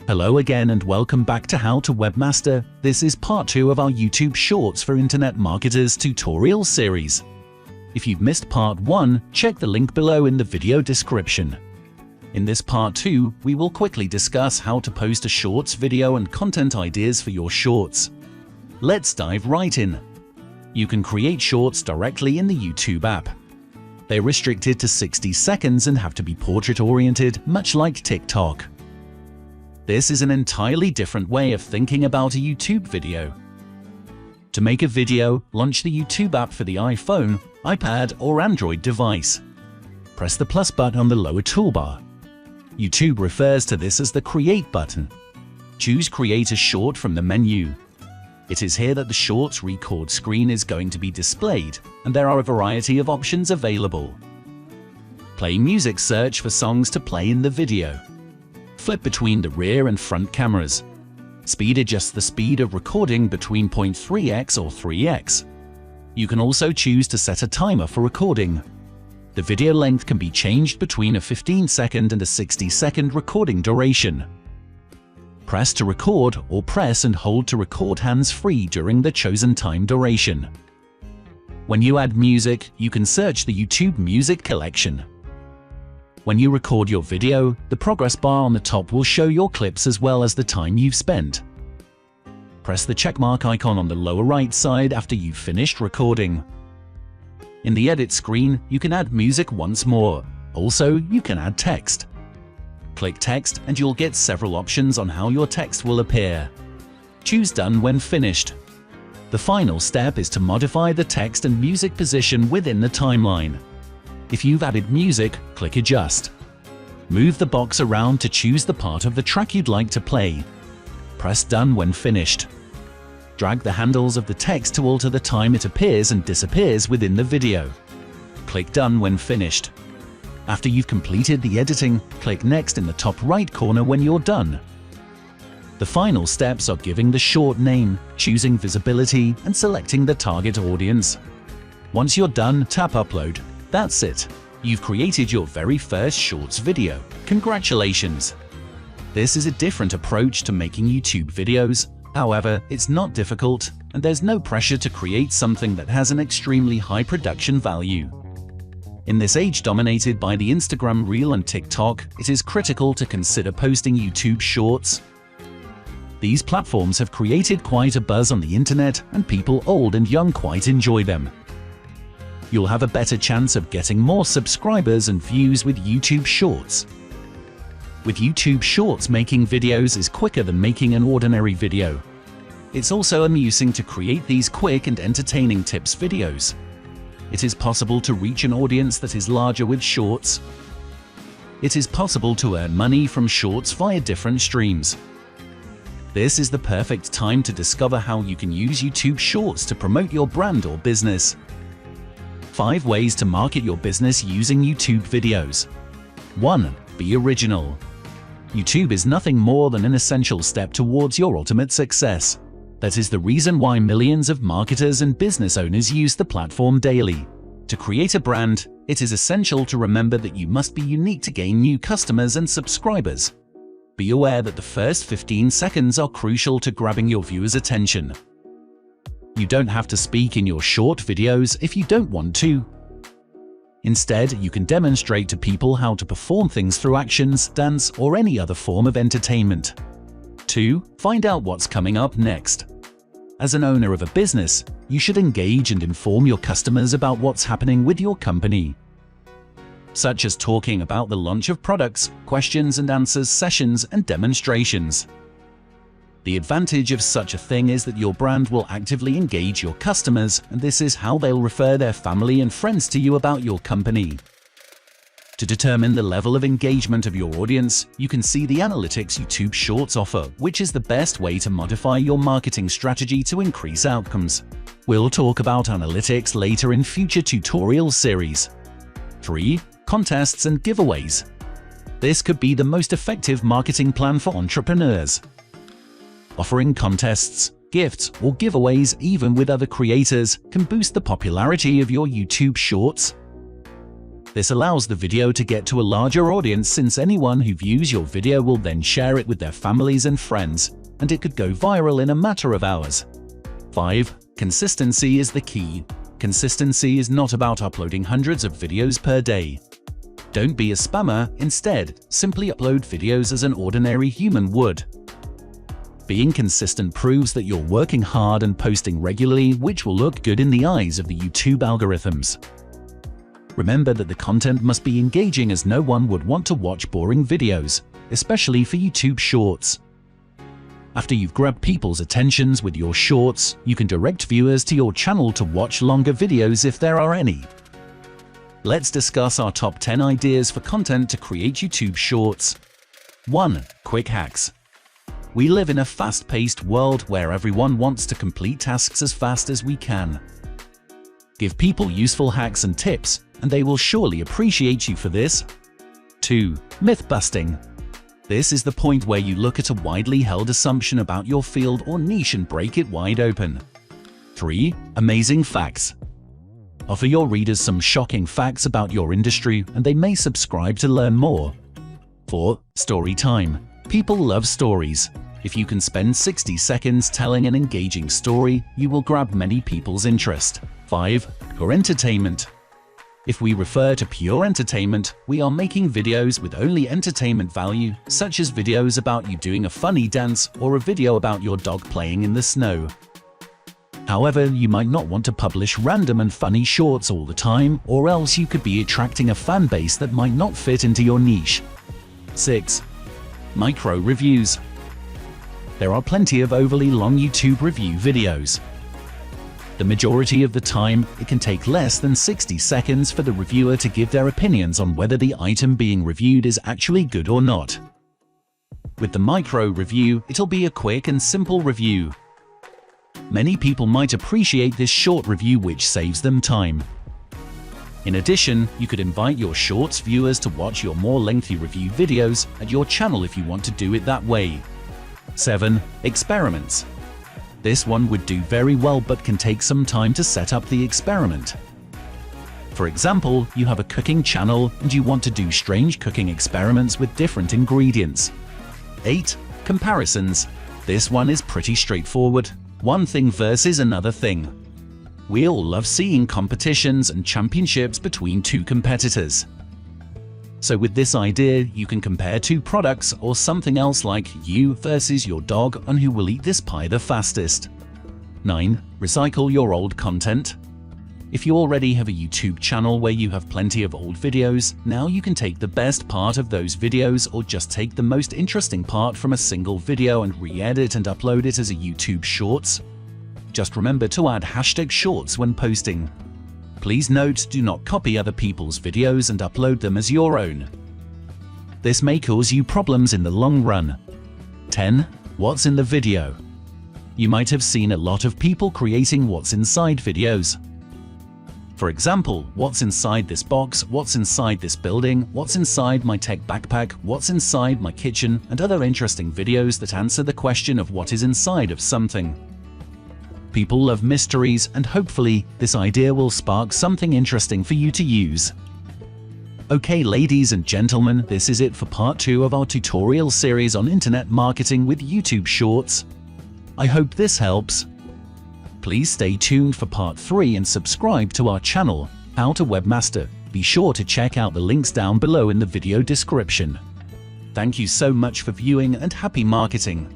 Hello again and welcome back to How to Webmaster. This is part 2 of our YouTube Shorts for Internet Marketers tutorial series. If you've missed part 1, check the link below in the video description. In this part 2, we will quickly discuss how to post a Shorts video and content ideas for your Shorts. Let's dive right in. You can create Shorts directly in the YouTube app. They're restricted to 60 seconds and have to be portrait-oriented, much like TikTok. This is an entirely different way of thinking about a YouTube video. To make a video, launch the YouTube app for the iPhone, iPad or Android device. Press the plus button on the lower toolbar. YouTube refers to this as the Create button. Choose Create a Short from the menu. It is here that the Shorts record screen is going to be displayed, and there are a variety of options available. Play music, search for songs to play in the video. Flip between the rear and front cameras. Speed adjust the speed of recording between 0.3x or 3x. You can also choose to set a timer for recording. The video length can be changed between a 15-second and a 60-second recording duration. Press to record or press and hold to record hands-free during the chosen time duration. When you add music, you can search the YouTube Music collection. When you record your video, the progress bar on the top will show your clips as well as the time you've spent. Press the checkmark icon on the lower right side after you've finished recording. In the edit screen, you can add music once more. Also, you can add text. Click text and you'll get several options on how your text will appear. Choose Done when finished. The final step is to modify the text and music position within the timeline. If you've added music, click Adjust. Move the box around to choose the part of the track you'd like to play. Press Done when finished. Drag the handles of the text to alter the time it appears and disappears within the video. Click Done when finished. After you've completed the editing, click Next in the top right corner when you're done. The final steps are giving the short name, choosing visibility, and selecting the target audience. Once you're done, tap Upload. That's it. You've created your very first Shorts video. Congratulations! This is a different approach to making YouTube videos. However, it's not difficult, and there's no pressure to create something that has an extremely high production value. In this age dominated by the Instagram Reel and TikTok, it is critical to consider posting YouTube Shorts. These platforms have created quite a buzz on the internet, and people old and young quite enjoy them. You'll have a better chance of getting more subscribers and views with YouTube Shorts. With YouTube Shorts, making videos is quicker than making an ordinary video. It's also amusing to create these quick and entertaining tips videos. It is possible to reach an audience that is larger with Shorts. It is possible to earn money from Shorts via different streams. This is the perfect time to discover how you can use YouTube Shorts to promote your brand or business. 5 ways to market your business using YouTube videos. 1. Be original. YouTube is nothing more than an essential step towards your ultimate success. That is the reason why millions of marketers and business owners use the platform daily. To create a brand, it is essential to remember that you must be unique to gain new customers and subscribers. Be aware that the first 15 seconds are crucial to grabbing your viewers' attention. You don't have to speak in your short videos if you don't want to. Instead, you can demonstrate to people how to perform things through actions, dance, or any other form of entertainment. 2. Find out what's coming up next. As an owner of a business, you should engage and inform your customers about what's happening with your company, such as talking about the launch of products, questions and answers sessions, and demonstrations. The advantage of such a thing is that your brand will actively engage your customers, and this is how they'll refer their family and friends to you about your company. To determine the level of engagement of your audience, you can see the analytics YouTube Shorts offer, which is the best way to modify your marketing strategy to increase outcomes. We'll talk about analytics later in future tutorial series. 3. Contests and giveaways. This could be the most effective marketing plan for entrepreneurs. Offering contests, gifts, or giveaways even with other creators can boost the popularity of your YouTube Shorts. This allows the video to get to a larger audience, since anyone who views your video will then share it with their families and friends, and it could go viral in a matter of hours. 5. Consistency is the key. Consistency is not about uploading hundreds of videos per day. Don't be a spammer, instead, simply upload videos as an ordinary human would. Being consistent proves that you're working hard and posting regularly, which will look good in the eyes of the YouTube algorithms. Remember that the content must be engaging, as no one would want to watch boring videos, especially for YouTube Shorts. After you've grabbed people's attentions with your shorts, you can direct viewers to your channel to watch longer videos if there are any. Let's discuss our top 10 ideas for content to create YouTube Shorts. 1. Quick hacks. We live in a fast-paced world where everyone wants to complete tasks as fast as we can. Give people useful hacks and tips, and they will surely appreciate you for this. 2. Myth-busting. This is the point where you look at a widely held assumption about your field or niche and break it wide open. 3. Amazing facts. Offer your readers some shocking facts about your industry, and they may subscribe to learn more. 4. Story time. People love stories. If you can spend 60 seconds telling an engaging story, you will grab many people's interest. 5. Pure entertainment. If we refer to pure entertainment, we are making videos with only entertainment value, such as videos about you doing a funny dance or a video about your dog playing in the snow. However, you might not want to publish random and funny shorts all the time, or else you could be attracting a fan base that might not fit into your niche. 6. Micro reviews. There are plenty of overly long YouTube review videos. The majority of the time, it can take less than 60 seconds for the reviewer to give their opinions on whether the item being reviewed is actually good or not. With the micro review, it'll be a quick and simple review. Many people might appreciate this short review, which saves them time. In addition, you could invite your shorts viewers to watch your more lengthy review videos at your channel if you want to do it that way. 7. Experiments. This one would do very well, but can take some time to set up the experiment. For example, you have a cooking channel and you want to do strange cooking experiments with different ingredients. 8. Comparisons. This one is pretty straightforward. One thing versus another thing. We all love seeing competitions and championships between two competitors. So with this idea, you can compare two products or something else, like you versus your dog on who will eat this pie the fastest. 9. Recycle your old content. If you already have a YouTube channel where you have plenty of old videos, now you can take the best part of those videos, or just take the most interesting part from a single video and re-edit and upload it as a YouTube Shorts. Just remember to add #shorts when posting. Please note, do not copy other people's videos and upload them as your own. This may cause you problems in the long run. 10. What's in the video? You might have seen a lot of people creating what's inside videos. For example, what's inside this box, what's inside this building, what's inside my tech backpack, what's inside my kitchen, and other interesting videos that answer the question of what is inside of something. People love mysteries, and hopefully, this idea will spark something interesting for you to use. Okay, ladies and gentlemen, this is it for part 2 of our tutorial series on internet marketing with YouTube Shorts. I hope this helps. Please stay tuned for part 3 and subscribe to our channel, How to Webmaster. Be sure to check out the links down below in the video description. Thank you so much for viewing, and happy marketing!